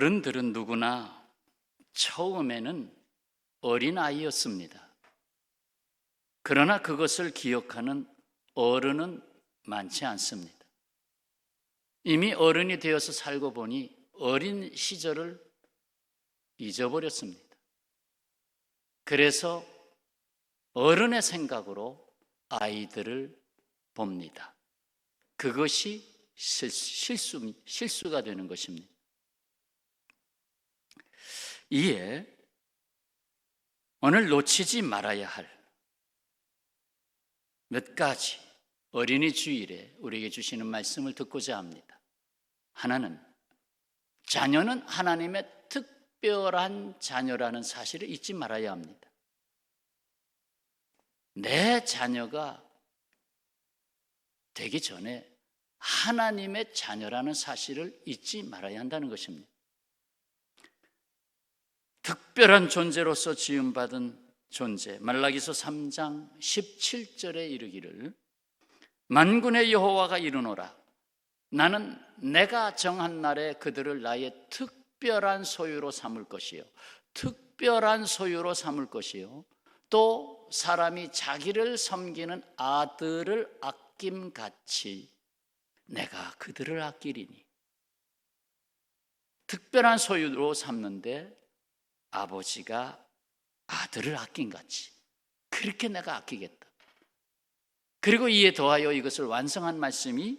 어른들은 누구나 처음에는 어린아이였습니다. 그러나 그것을 기억하는 어른은 많지 않습니다. 이미 어른이 되어서 살고 보니 어린 시절을 잊어버렸습니다. 그래서 어른의 생각으로 아이들을 봅니다. 그것이 실수가 되는 것입니다. 이에 오늘 놓치지 말아야 할 몇 가지 어린이 주일에 우리에게 주시는 말씀을 듣고자 합니다. 하나는 자녀는 하나님의 특별한 자녀라는 사실을 잊지 말아야 합니다. 내 자녀가 되기 전에 하나님의 자녀라는 사실을 잊지 말아야 한다는 것입니다. 특별한 존재로서 지음받은 존재, 말라기서 3장 17절에 이르기를 만군의 여호와가 이르노라 나는 내가 정한 날에 그들을 나의 특별한 소유로 삼을 것이요 특별한 소유로 삼을 것이요 또 사람이 자기를 섬기는 아들을 아낌같이 내가 그들을 아끼리니. 특별한 소유로 삼는데 아버지가 아들을 아낀같이 그렇게 내가 아끼겠다. 그리고 이에 더하여 이것을 완성한 말씀이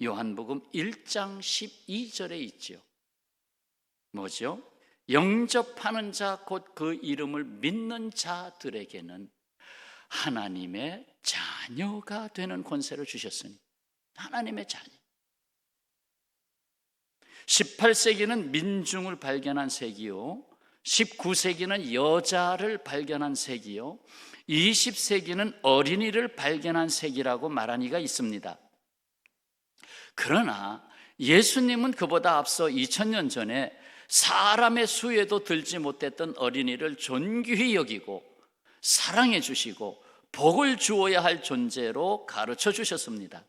요한복음 1장 12절에 있죠. 뭐죠? 영접하는 자 곧 그 이름을 믿는 자들에게는 하나님의 자녀가 되는 권세를 주셨으니 하나님의 자녀. 18세기는 민중을 발견한 세기요 19세기는 여자를 발견한 세기요 20세기는 어린이를 발견한 세기라고 말한 이가 있습니다. 그러나 예수님은 그보다 앞서 2000년 전에 사람의 수에도 들지 못했던 어린이를 존귀히 여기고 사랑해 주시고 복을 주어야 할 존재로 가르쳐 주셨습니다.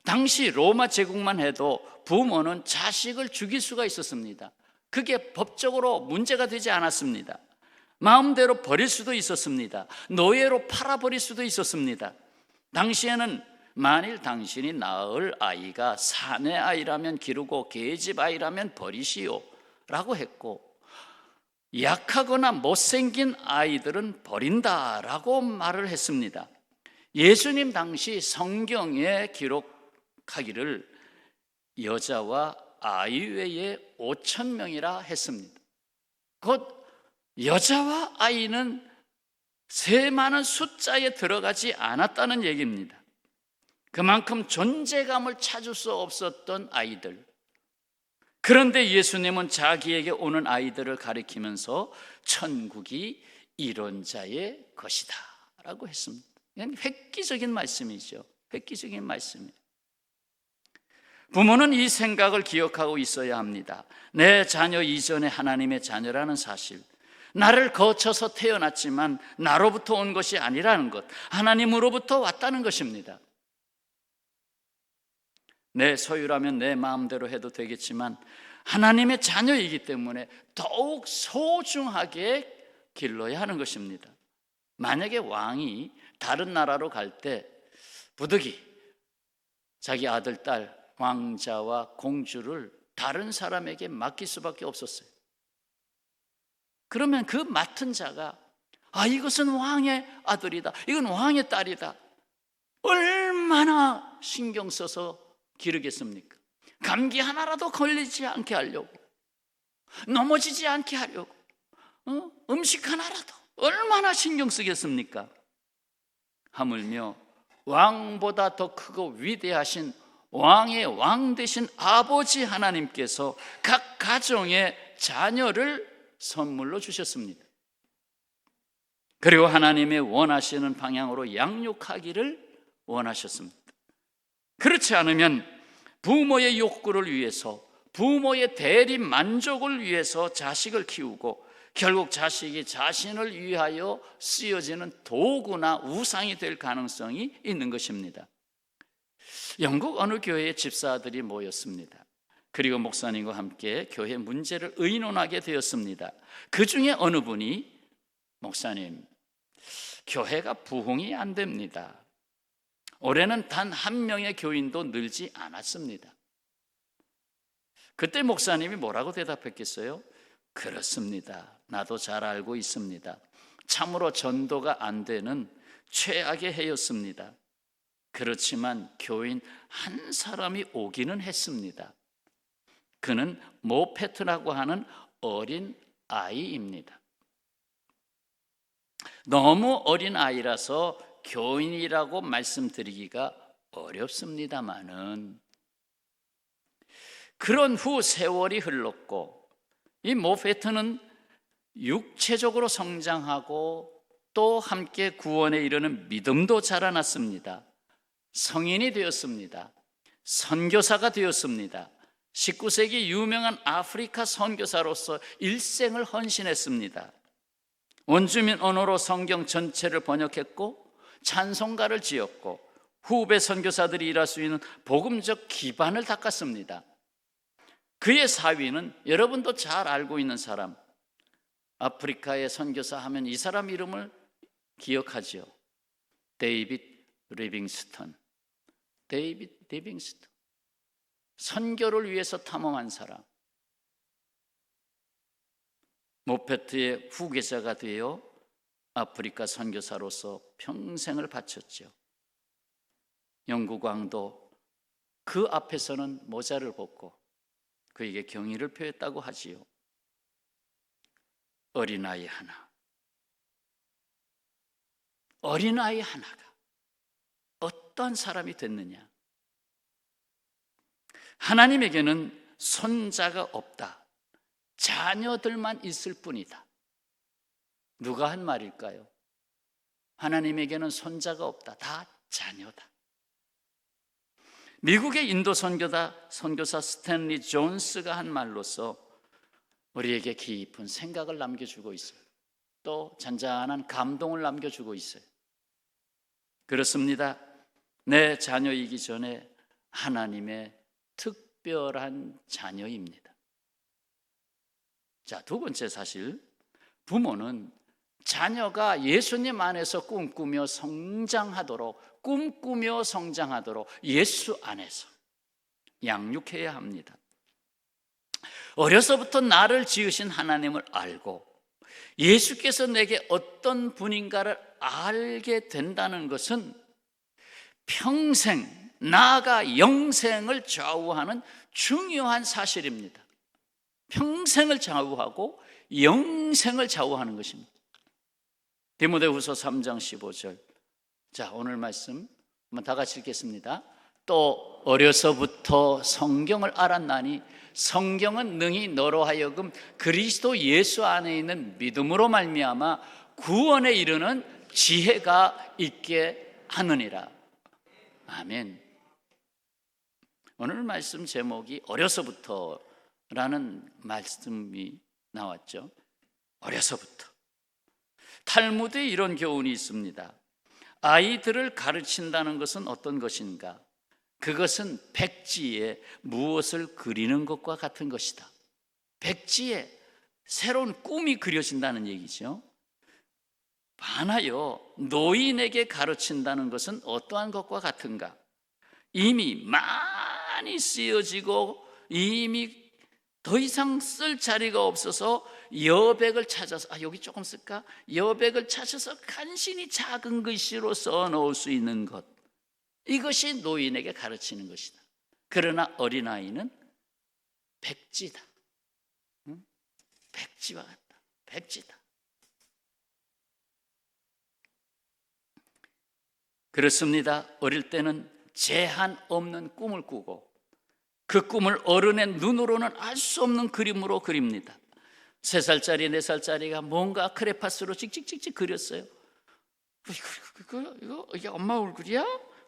당시 로마 제국만 해도 부모는 자식을 죽일 수가 있었습니다. 그게 법적으로 문제가 되지 않았습니다. 마음대로 버릴 수도 있었습니다. 노예로 팔아버릴 수도 있었습니다. 당시에는 만일 당신이 낳을 아이가 사내 아이라면 기르고 계집 아이라면 버리시오 라고 했고 약하거나 못생긴 아이들은 버린다라고 말을 했습니다. 예수님 당시 성경에 기록하기를 여자와 아이 외에 5,000명이라 했습니다. 곧 여자와 아이는 세 많은 숫자에 들어가지 않았다는 얘기입니다. 그만큼 존재감을 찾을 수 없었던 아이들. 그런데 예수님은 자기에게 오는 아이들을 가리키면서 천국이 이런 자의 것이다 라고 했습니다. 획기적인 말씀이죠. 획기적인 말씀이에요. 부모는 이 생각을 기억하고 있어야 합니다. 내 자녀 이전에 하나님의 자녀라는 사실, 나를 거쳐서 태어났지만 나로부터 온 것이 아니라는 것, 하나님으로부터 왔다는 것입니다. 내 소유라면 내 마음대로 해도 되겠지만 하나님의 자녀이기 때문에 더욱 소중하게 길러야 하는 것입니다. 만약에 왕이 다른 나라로 갈 때 부득이 자기 아들, 딸, 왕자와 공주를 다른 사람에게 맡길 수밖에 없었어요. 그러면 그 맡은 자가 이것은 왕의 아들이다, 이건 왕의 딸이다, 얼마나 신경 써서 기르겠습니까? 감기 하나라도 걸리지 않게 하려고, 넘어지지 않게 하려고, 음식 하나라도 얼마나 신경 쓰겠습니까? 하물며 왕보다 더 크고 위대하신 왕의 왕 되신 아버지 하나님께서 각 가정에 자녀를 선물로 주셨습니다. 그리고 하나님의 원하시는 방향으로 양육하기를 원하셨습니다. 그렇지 않으면 부모의 욕구를 위해서, 부모의 대리 만족을 위해서 자식을 키우고 결국 자식이 자신을 위하여 쓰여지는 도구나 우상이 될 가능성이 있는 것입니다. 영국 어느 교회에 집사들이 모였습니다. 그리고 목사님과 함께 교회 문제를 의논하게 되었습니다. 그 중에 어느 분이 목사님, 교회가 부흥이 안 됩니다. 올해는 단 한 명의 교인도 늘지 않았습니다. 그때 목사님이 뭐라고 대답했겠어요? 그렇습니다. 나도 잘 알고 있습니다. 참으로 전도가 안 되는 최악의 해였습니다. 그렇지만 교인 한 사람이 오기는 했습니다. 그는 모페트라고 하는 어린 아이입니다. 너무 어린 아이라서 교인이라고 말씀드리기가 어렵습니다마는 그런 후 세월이 흘렀고 이 모페트는 육체적으로 성장하고 또 함께 구원에 이르는 믿음도 자라났습니다. 성인이 되었습니다. 선교사가 되었습니다. 19세기 유명한 아프리카 선교사로서 일생을 헌신했습니다. 원주민 언어로 성경 전체를 번역했고 찬송가를 지었고 후배 선교사들이 일할 수 있는 복음적 기반을 닦았습니다. 그의 사위는 여러분도 잘 알고 있는 사람, 아프리카의 선교사 하면 이 사람 이름을 기억하죠. 데이빗 리빙스턴. 데이빗 리빙스턴. 선교를 위해서 탐험한 사람. 모페트의 후계자가 되어 아프리카 선교사로서 평생을 바쳤죠. 영국 왕도 그 앞에서는 모자를 벗고 그에게 경의를 표했다고 하지요. 어린아이 하나, 어린아이 하나가 어떤 사람이 됐느냐? 하나님에게는 손자가 없다. 자녀들만 있을 뿐이다. 누가 한 말일까요? 하나님에게는 손자가 없다. 다 자녀다. 미국의 인도 선교사 스탠리 존스가 한 말로서 우리에게 깊은 생각을 남겨주고 있어요. 또 잔잔한 감동을 남겨주고 있어요. 그렇습니다. 내 자녀이기 전에 하나님의 특별한 자녀입니다. 자, 두 번째 사실, 부모는 자녀가 예수님 안에서 꿈꾸며 성장하도록 예수 안에서 양육해야 합니다. 어려서부터 나를 지으신 하나님을 알고 예수께서 내게 어떤 분인가를 알게 된다는 것은 평생, 나아가 영생을 좌우하는 중요한 사실입니다. 평생을 좌우하고 영생을 좌우하는 것입니다. 디모데후서 3장 15절. 자, 오늘 말씀 한번 다 같이 읽겠습니다. 또 어려서부터 성경을 알았나니 성경은 능히 너로 하여금 그리스도 예수 안에 있는 믿음으로 말미암아 구원에 이르는 지혜가 있게 하느니라. 아멘. 오늘 말씀 제목이 어려서부터라는 말씀이 나왔죠. 어려서부터. 탈무드에 이런 교훈이 있습니다. 아이들을 가르친다는 것은 어떤 것인가? 그것은 백지에 무엇을 그리는 것과 같은 것이다. 백지에 새로운 꿈이 그려진다는 얘기죠. 반하여 노인에게 가르친다는 것은 어떠한 것과 같은가? 이미 많이 쓰여지고 이미 더 이상 쓸 자리가 없어서 여백을 찾아서 여기 조금 쓸까? 여백을 찾아서 간신히 작은 글씨로 써놓을 수 있는 것, 이것이 노인에게 가르치는 것이다. 그러나 어린아이는 백지다. 백지와 같다. 백지다. 그렇습니다. 어릴 때는 제한 없는 꿈을 꾸고 그 꿈을 어른의 눈으로는 알 수 없는 그림으로 그립니다. 3살짜리, 4살짜리가 뭔가 크레파스로 찍찍찍찍 그렸어요. 이게 엄마 얼굴이야?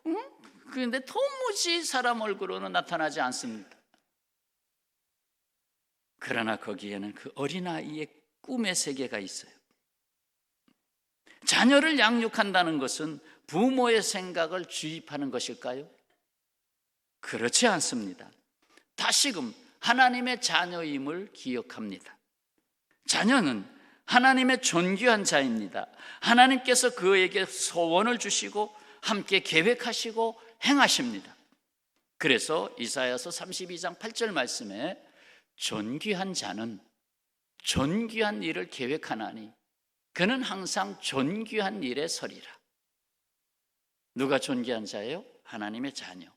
응? 그런데 도무지 사람 얼굴로는 나타나지 않습니다. 그러나 거기에는 그 어린아이의 꿈의 세계가 있어요. 자녀를 양육한다는 것은 부모의 생각을 주입하는 것일까요? 그렇지 않습니다. 다시금 하나님의 자녀임을 기억합니다. 자녀는 하나님의 존귀한 자입니다. 하나님께서 그에게 소원을 주시고 함께 계획하시고 행하십니다. 그래서 이사야서 32장 8절 말씀에 존귀한 자는 존귀한 일을 계획하나니 그는 항상 존귀한 일에 서리라. 누가 존귀한 자예요? 하나님의 자녀.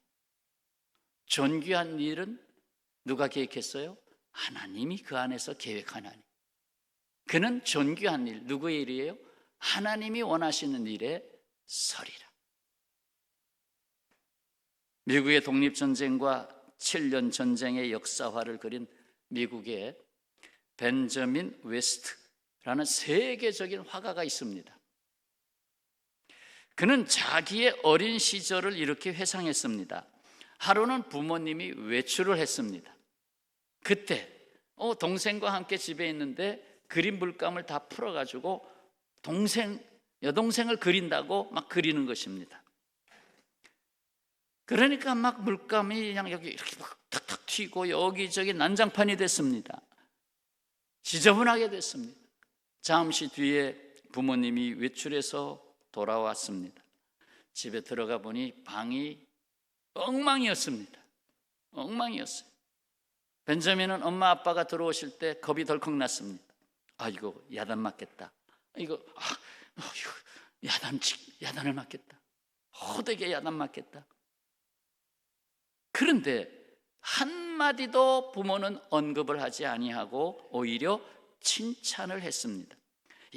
존귀한 일은 누가 계획했어요? 하나님이 그 안에서 계획하나니. 그는 존귀한 일, 누구의 일이에요? 하나님이 원하시는 일에 서리라. 미국의 독립전쟁과 7년 전쟁의 역사화를 그린 미국의 벤저민 웨스트라는 세계적인 화가가 있습니다. 그는 자기의 어린 시절을 이렇게 회상했습니다. 하루는 부모님이 외출을 했습니다. 그때 동생과 함께 집에 있는데 그림 물감을 다 풀어가지고 여동생을 그린다고 막 그리는 것입니다. 그러니까 막 물감이 그냥 여기 이렇게 막 탁탁 튀고 여기저기 난장판이 됐습니다. 지저분하게 됐습니다. 잠시 뒤에 부모님이 외출해서 돌아왔습니다. 집에 들어가 보니 방이 엉망이었습니다. 엉망이었어요. 벤저민은 엄마 아빠가 들어오실 때 겁이 덜컥 났습니다. 이거 야단 맞겠다. 이거 야단을 맞겠다. 호되게 야단 맞겠다. 그런데 한마디도 부모는 언급을 하지 아니하고 오히려 칭찬을 했습니다.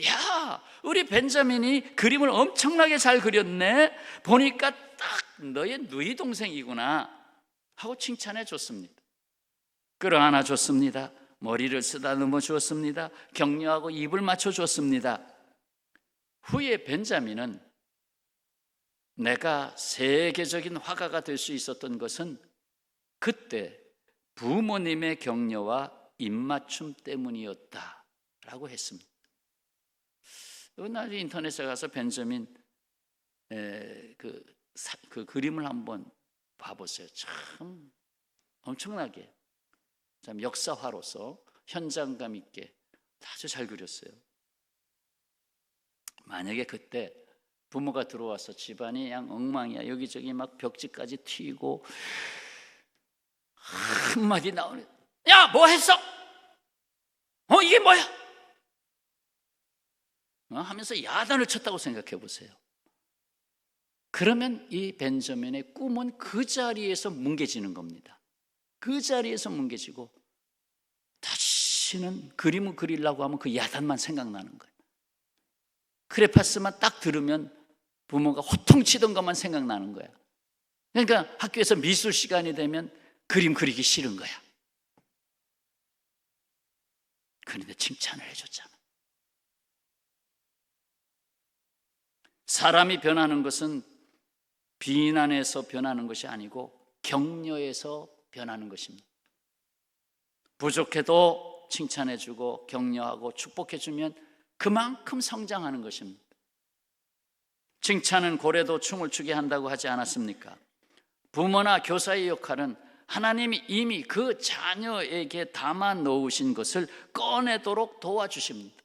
야, 우리 벤자민이 그림을 엄청나게 잘 그렸네. 보니까 딱 너의 누이 동생이구나 하고 칭찬해 줬습니다. 끌어안아 줬습니다. 머리를 쓰다듬어 주었습니다. 격려하고 입을 맞춰 줬습니다. 후에 벤자민은 내가 세계적인 화가가 될 수 있었던 것은 그때 부모님의 격려와 입맞춤 때문이었다라고 했습니다. 나중에 인터넷에 가서 벤저민 그 그림을 한번 봐보세요. 참 엄청나게 참 역사화로서 현장감 있게 아주 잘 그렸어요. 만약에 그때 부모가 들어와서 집안이 그냥 엉망이야, 여기저기 막 벽지까지 튀고 한마디 나오네. 야, 뭐 했어? 이게 뭐야? 하면서 야단을 쳤다고 생각해 보세요. 그러면 이 벤저민의 꿈은 그 자리에서 뭉개지는 겁니다. 그 자리에서 뭉개지고 다시는 그림을 그리려고 하면 그 야단만 생각나는 거예요. 크레파스만 딱 들으면 부모가 호통치던 것만 생각나는 거야. 그러니까 학교에서 미술 시간이 되면 그림 그리기 싫은 거야. 그런데 칭찬을 해줬잖아. 사람이 변하는 것은 비난에서 변하는 것이 아니고 격려에서 변하는 것입니다. 부족해도 칭찬해주고 격려하고 축복해주면 그만큼 성장하는 것입니다. 칭찬은 고래도 춤을 추게 한다고 하지 않았습니까? 부모나 교사의 역할은 하나님이 이미 그 자녀에게 담아 놓으신 것을 꺼내도록 도와주십니다.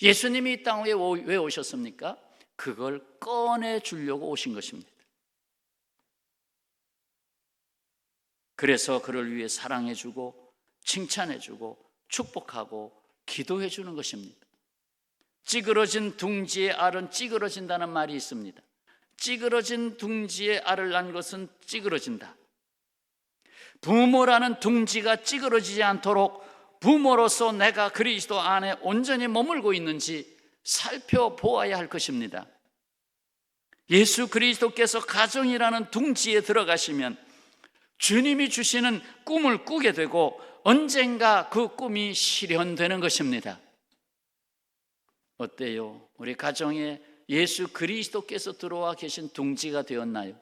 예수님이 이 땅에 왜 오셨습니까? 그걸 꺼내주려고 오신 것입니다. 그래서 그를 위해 사랑해주고 칭찬해주고 축복하고 기도해주는 것입니다. 찌그러진 둥지의 알은 찌그러진다는 말이 있습니다. 찌그러진 둥지의 알을 낳은 것은 찌그러진다. 부모라는 둥지가 찌그러지지 않도록 부모로서 내가 그리스도 안에 온전히 머물고 있는지 살펴보아야 할 것입니다. 예수 그리스도께서 가정이라는 둥지에 들어가시면 주님이 주시는 꿈을 꾸게 되고 언젠가 그 꿈이 실현되는 것입니다. 어때요? 우리 가정에 예수 그리스도께서 들어와 계신 둥지가 되었나요?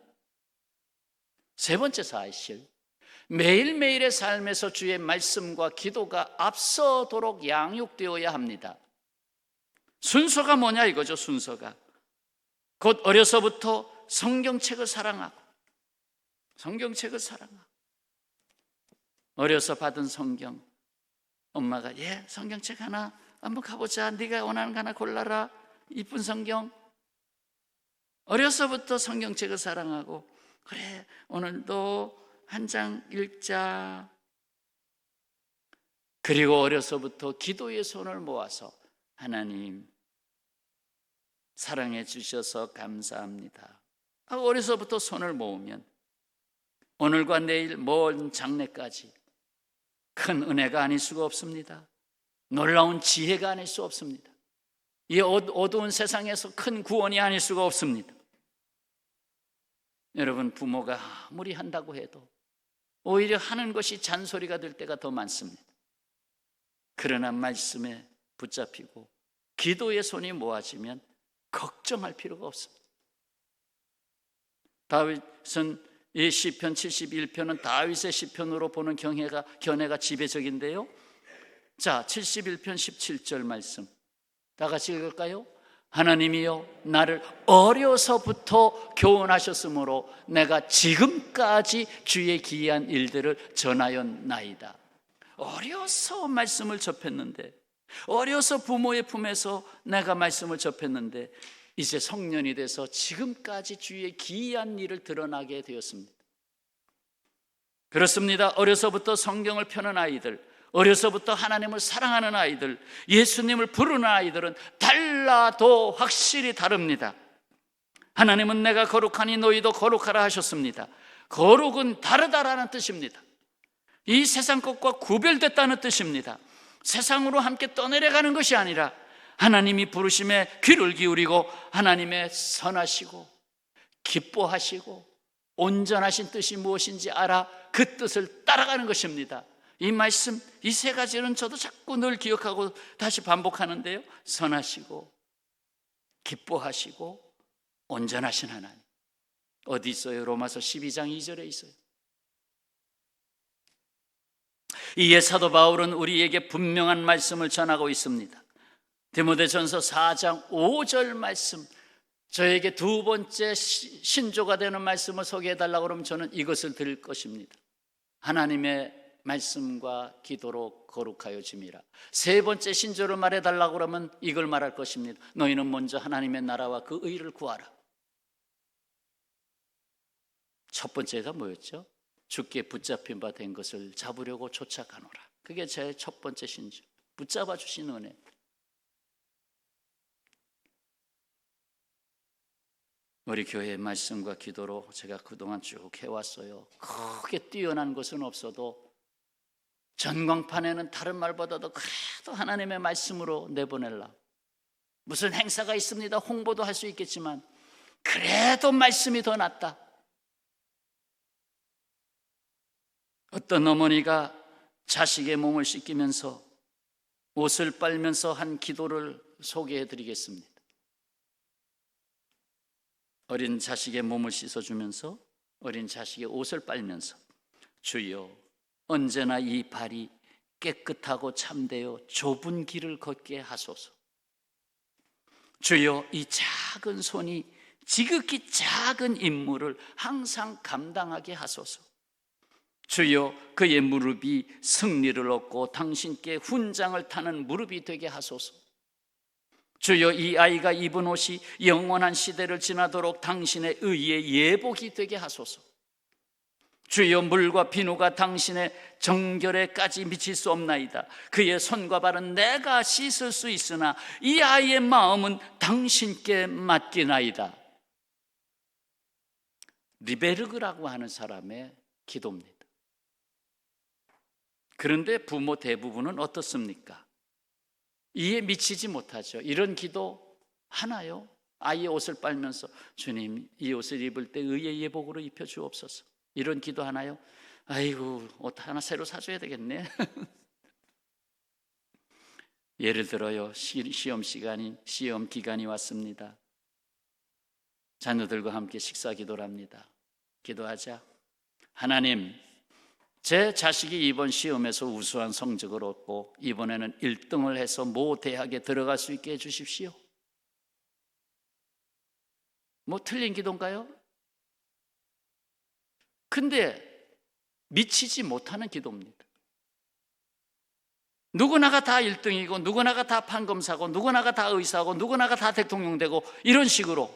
세 번째 사실, 매일매일의 삶에서 주의 말씀과 기도가 앞서도록 양육되어야 합니다. 순서가 뭐냐 이거죠. 순서가 곧 어려서부터 성경책을 사랑하고 어려서 받은 성경, 엄마가 성경책 하나 한번 가보자, 네가 원하는 거 하나 골라라, 이쁜 성경. 어려서부터 성경책을 사랑하고, 그래 오늘도 한 장 읽자. 그리고 어려서부터 기도의 손을 모아서 하나님 사랑해 주셔서 감사합니다. 어려서부터 손을 모으면 오늘과 내일 먼 장래까지 큰 은혜가 아닐 수가 없습니다. 놀라운 지혜가 아닐 수 없습니다. 이 어두운 세상에서 큰 구원이 아닐 수가 없습니다. 여러분, 부모가 아무리 한다고 해도 오히려 하는 것이 잔소리가 될 때가 더 많습니다. 그러나 말씀에 붙잡히고 기도의 손이 모아지면 걱정할 필요가 없습니다. 다윗은 이 시편 71편은 다윗의 시편으로 보는 견해가 지배적인데요. 자, 71편 17절 말씀 다 같이 읽을까요? 하나님이여 나를 어려서부터 교훈하셨으므로 내가 지금까지 주의 기이한 일들을 전하였나이다. 어려서 말씀을 접했는데, 어려서 부모의 품에서 내가 말씀을 접했는데 이제 성년이 돼서 지금까지 주의 기이한 일을 드러나게 되었습니다. 그렇습니다. 어려서부터 성경을 펴는 아이들, 어려서부터 하나님을 사랑하는 아이들, 예수님을 부르는 아이들은 달라도 확실히 다릅니다. 하나님은 내가 거룩하니 너희도 거룩하라 하셨습니다. 거룩은 다르다라는 뜻입니다. 이 세상 것과 구별됐다는 뜻입니다. 세상으로 함께 떠내려가는 것이 아니라 하나님이 부르심에 귀를 기울이고 하나님의 선하시고 기뻐하시고 온전하신 뜻이 무엇인지 알아 그 뜻을 따라가는 것입니다. 이 말씀, 이 세 가지는 저도 자꾸 늘 기억하고 다시 반복하는데요. 선하시고 기뻐하시고 온전하신 하나님. 어디 있어요? 로마서 12장 2절에 있어요. 이에 사도 바울은 우리에게 분명한 말씀을 전하고 있습니다. 디모데전서 4장 5절 말씀, 저에게 두 번째 신조가 되는 말씀을 소개해달라고 그러면 저는 이것을 드릴 것입니다. 하나님의 말씀과 기도로 거룩하여 짐이라. 세 번째 신조를 말해달라고 그러면 이걸 말할 것입니다. 너희는 먼저 하나님의 나라와 그 의를 구하라. 첫 번째가 뭐였죠? 주께 붙잡힌 바 된 것을 잡으려고 쫓아가노라. 그게 제 첫 번째 신조, 붙잡아 주신 은혜. 우리 교회의 말씀과 기도로 제가 그동안 쭉 해왔어요. 크게 뛰어난 것은 없어도 전광판에는 다른 말보다도 그래도 하나님의 말씀으로 내보낼라. 무슨 행사가 있습니다. 홍보도 할 수 있겠지만 그래도 말씀이 더 낫다. 어떤 어머니가 자식의 몸을 씻기면서 옷을 빨면서 한 기도를 소개해 드리겠습니다. 어린 자식의 몸을 씻어주면서 어린 자식의 옷을 빨면서 주여 언제나 이 발이 깨끗하고 참되어 좁은 길을 걷게 하소서. 주여 이 작은 손이 지극히 작은 임무를 항상 감당하게 하소서. 주여 그의 무릎이 승리를 얻고 당신께 훈장을 타는 무릎이 되게 하소서. 주여 이 아이가 입은 옷이 영원한 시대를 지나도록 당신의 의의 예복이 되게 하소서. 주여 물과 비누가 당신의 정결에까지 미칠 수 없나이다. 그의 손과 발은 내가 씻을 수 있으나 이 아이의 마음은 당신께 맡기나이다. 리베르그라고 하는 사람의 기도입니다. 그런데 부모 대부분은 어떻습니까? 이에 미치지 못하죠. 이런 기도 하나요? 아이의 옷을 빨면서 주님 이 옷을 입을 때 의의 예복으로 입혀주옵소서. 이런 기도 하나요? 아이고 옷 하나 새로 사줘야 되겠네. 예를 들어요. 시험 기간이 왔습니다. 자녀들과 함께 식사 기도를 합니다. 기도하자. 하나님, 제 자식이 이번 시험에서 우수한 성적을 얻고 이번에는 1등을 해서 모 대학에 들어갈 수 있게 해주십시오. 뭐 틀린 기도인가요? 근데 미치지 못하는 기도입니다. 누구나가 다 1등이고 누구나가 다 판검사고 누구나가 다 의사고 누구나가 다 대통령 되고 이런 식으로,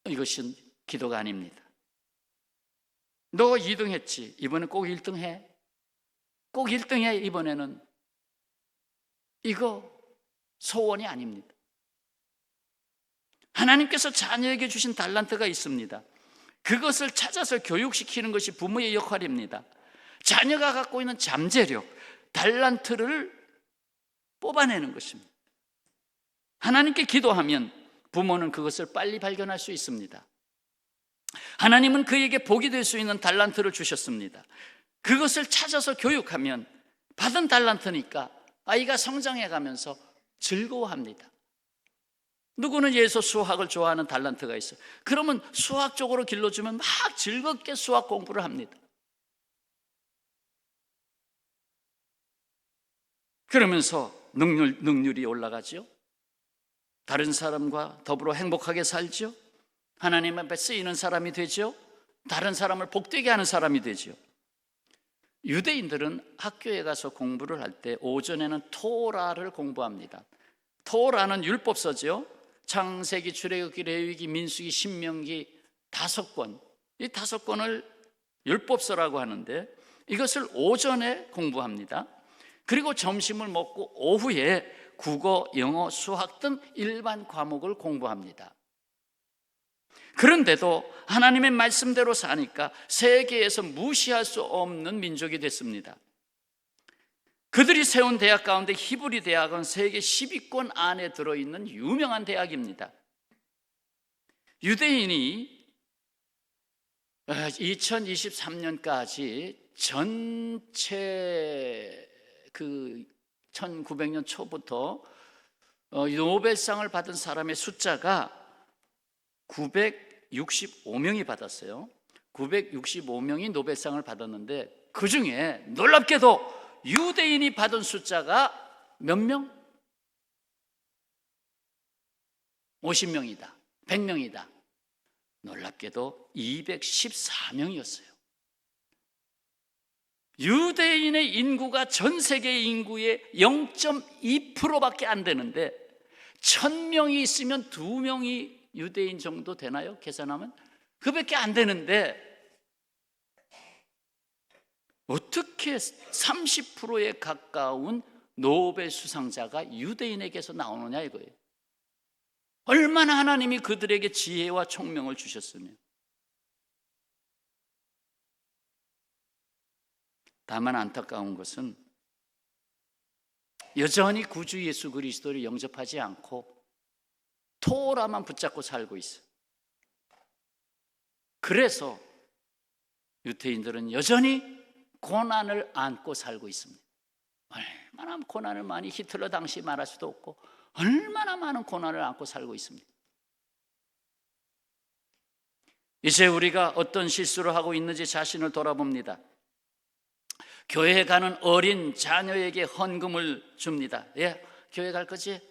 이것은 기도가 아닙니다. 너 2등 했지, 이번엔 꼭 1등 해. 꼭 1등 해, 이번에는. 이거 소원이 아닙니다. 하나님께서 자녀에게 주신 달란트가 있습니다. 그것을 찾아서 교육시키는 것이 부모의 역할입니다. 자녀가 갖고 있는 잠재력, 달란트를 뽑아내는 것입니다. 하나님께 기도하면 부모는 그것을 빨리 발견할 수 있습니다. 하나님은 그에게 복이 될 수 있는 달란트를 주셨습니다. 그것을 찾아서 교육하면 받은 달란트니까 아이가 성장해 가면서 즐거워합니다. 누구는 예서 수학을 좋아하는 달란트가 있어요. 그러면 수학 쪽으로 길러주면 막 즐겁게 수학 공부를 합니다. 그러면서 능률이 올라가죠. 다른 사람과 더불어 행복하게 살죠. 하나님 앞에 쓰이는 사람이 되죠. 다른 사람을 복되게 하는 사람이 되죠. 유대인들은 학교에 가서 공부를 할 때 오전에는 토라를 공부합니다. 토라는 율법서죠. 창세기, 출애굽기, 레위기, 민수기, 신명기 5권, 이 5권을 율법서라고 하는데 이것을 오전에 공부합니다. 그리고 점심을 먹고 오후에 국어, 영어, 수학 등 일반 과목을 공부합니다. 그런데도 하나님의 말씀대로 사니까 세계에서 무시할 수 없는 민족이 됐습니다. 그들이 세운 대학 가운데 히브리 대학은 세계 10위권 안에 들어있는 유명한 대학입니다. 유대인이 2023년까지 전체 1900년 초부터 노벨상을 받은 사람의 숫자가 965명이 받았어요. 965명이 노벨상을 받았는데 그 중에 놀랍게도 유대인이 받은 숫자가 몇 명? 50명이다, 100명이다. 놀랍게도 214명이었어요. 유대인의 인구가 전 세계 인구의 0.2%밖에 안 되는데 1000명이 있으면 2명이 유대인 정도 되나요? 계산하면 그밖에 안 되는데 어떻게 30%에 가까운 노벨 수상자가 유대인에게서 나오느냐 이거예요. 얼마나 하나님이 그들에게 지혜와 총명을 주셨으면. 다만 안타까운 것은 여전히 구주 예수 그리스도를 영접하지 않고 토라만 붙잡고 살고 있어요. 그래서 유대인들은 여전히 고난을 안고 살고 있습니다. 얼마나 고난을 많이, 히틀러 당시 말할 수도 없고 얼마나 많은 고난을 안고 살고 있습니다. 이제 우리가 어떤 실수를 하고 있는지 자신을 돌아봅니다. 교회에 가는 어린 자녀에게 헌금을 줍니다. 예, 교회 갈 거지?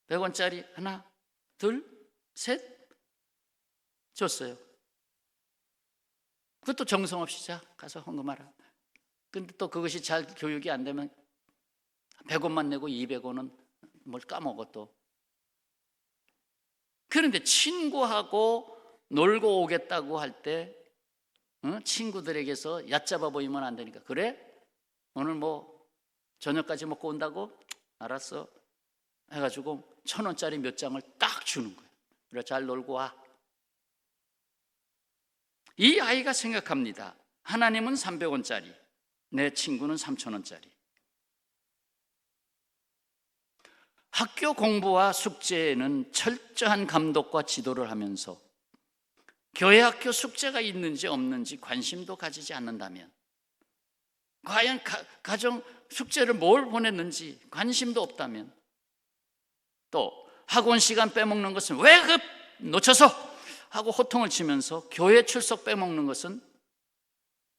100원짜리 하나, 둘, 셋 줬어요. 그것도 정성 없이 자 가서 헌금하라. 근데 또 그것이 잘 교육이 안 되면 100원만 내고 200원은 뭘 까먹어 또. 그런데 친구하고 놀고 오겠다고 할 때 친구들에게서 얕잡아 보이면 안 되니까, 그래? 오늘 뭐 저녁까지 먹고 온다고? 알았어 해가지고 1000원짜리 몇 장을 딱 주는 거예요. 그래, 잘 놀고 와. 이 아이가 생각합니다. 하나님은 300원짜리, 내 친구는 3000원짜리. 학교 공부와 숙제에는 철저한 감독과 지도를 하면서 교회 학교 숙제가 있는지 없는지 관심도 가지지 않는다면, 과연 가정 숙제를 뭘 보냈는지 관심도 없다면, 또 학원 시간 빼먹는 것은 왜 놓쳐서 하고 호통을 치면서 교회 출석 빼먹는 것은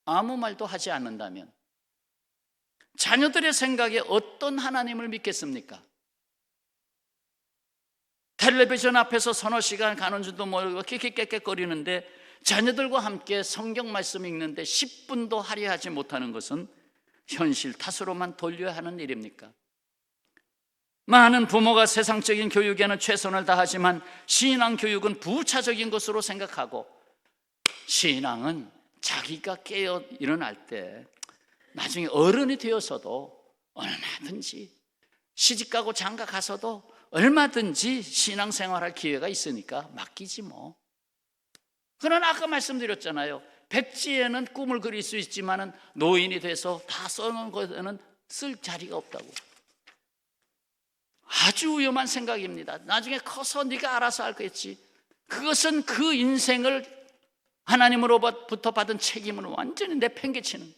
아무 말도 하지 않는다면 자녀들의 생각에 어떤 하나님을 믿겠습니까? 텔레비전 앞에서 서너 시간 가는 줄도 모르고 킥킥깨깨거리는데 자녀들과 함께 성경 말씀 읽는데 10분도 할애하지 못하는 것은 현실 탓으로만 돌려야 하는 일입니까? 많은 부모가 세상적인 교육에는 최선을 다하지만 신앙 교육은 부차적인 것으로 생각하고, 신앙은 자기가 깨어 일어날 때 나중에 어른이 되어서도 얼마든지, 시집가고 장가 가서도 얼마든지 신앙생활할 기회가 있으니까 맡기지 뭐. 그러나 아까 말씀드렸잖아요. 백지에는 꿈을 그릴 수 있지만 노인이 돼서 다 써놓은 것에는 쓸 자리가 없다고. 아주 위험한 생각입니다. 나중에 커서 네가 알아서 알겠지. 그것은 그 인생을 하나님으로부터 받은 책임을 완전히 내팽개치는.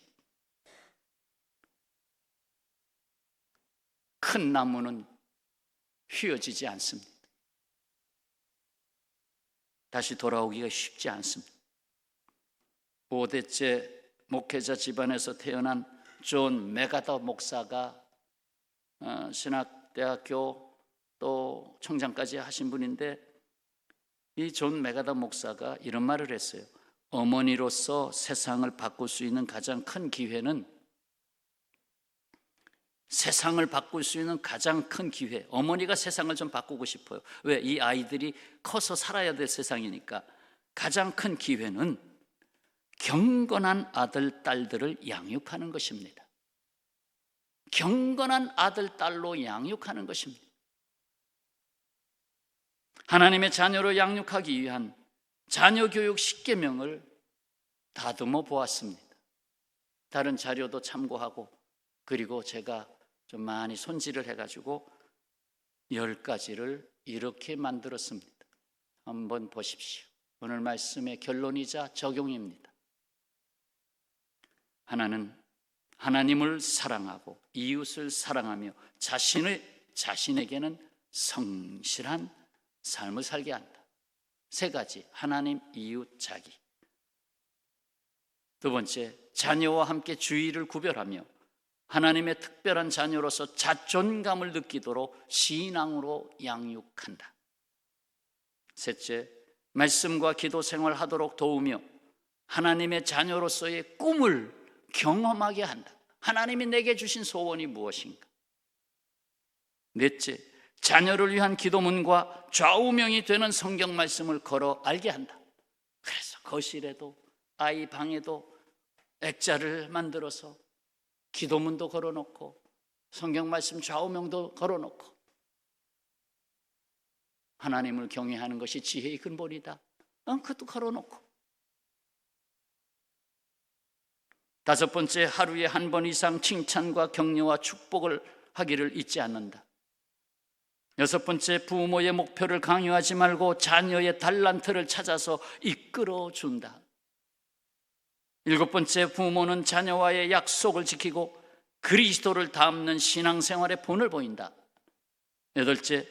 큰 나무는 휘어지지 않습니다. 다시 돌아오기가 쉽지 않습니다. 5대째 목회자 집안에서 태어난 존 메가더 목사가 신학대학교 또 총장까지 하신 분인데, 이 존 메가더 목사가 이런 말을 했어요. 어머니로서 세상을 바꿀 수 있는 가장 큰 기회는, 세상을 바꿀 수 있는 가장 큰 기회, 어머니가 세상을 좀 바꾸고 싶어요. 왜? 이 아이들이 커서 살아야 될 세상이니까. 가장 큰 기회는 경건한 아들, 딸들을 양육하는 것입니다. 경건한 아들, 딸로 양육하는 것입니다. 하나님의 자녀로 양육하기 위한 자녀교육 10계명을 다듬어 보았습니다. 다른 자료도 참고하고, 그리고 제가 좀 많이 손질을 해가지고 10가지를 이렇게 만들었습니다. 한번 보십시오. 오늘 말씀의 결론이자 적용입니다. 하나는 하나님을 사랑하고 이웃을 사랑하며 자신에게는 성실한 삶을 살게 한다. 3가지, 하나님, 이웃, 자기. 2번째, 자녀와 함께 주의를 구별하며 하나님의 특별한 자녀로서 자존감을 느끼도록 신앙으로 양육한다. 3째, 말씀과 기도 생활하도록 도우며 하나님의 자녀로서의 꿈을 경험하게 한다. 하나님이 내게 주신 소원이 무엇인가? 4째, 자녀를 위한 기도문과 좌우명이 되는 성경 말씀을 걸어 알게 한다. 그래서 거실에도 아이 방에도 액자를 만들어서 기도문도 걸어놓고 성경 말씀 좌우명도 걸어놓고, 하나님을 경외하는 것이 지혜의 근본이다. 그것도 걸어놓고. 5번째, 하루에 한 번 이상 칭찬과 격려와 축복을 하기를 잊지 않는다. 6번째, 부모의 목표를 강요하지 말고 자녀의 달란트를 찾아서 이끌어준다. 7번째, 부모는 자녀와의 약속을 지키고 그리스도를 닮는 신앙생활에 본을 보인다. 8째,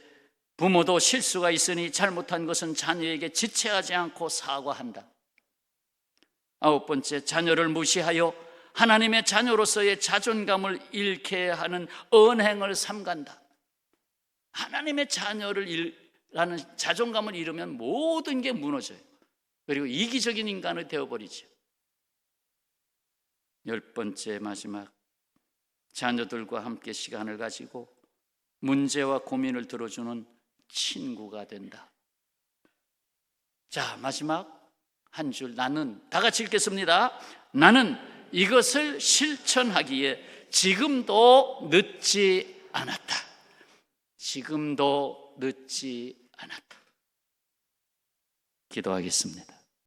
부모도 실수가 있으니 잘못한 것은 자녀에게 지체하지 않고 사과한다. 9번째, 자녀를 무시하여 하나님의 자녀로서의 자존감을 잃게 하는 언행을 삼간다. 하나님의 자녀라는 자존감을 잃으면 모든 게 무너져요. 그리고 이기적인 인간이 되어버리죠. 10번째, 마지막, 자녀들과 함께 시간을 가지고 문제와 고민을 들어주는 친구가 된다. 자, 마지막 한 줄, 나는, 다 같이 읽겠습니다. 나는 이것을 실천하기에 지금도 늦지 않았다. 지금도 늦지 않았다. 기도하겠습니다.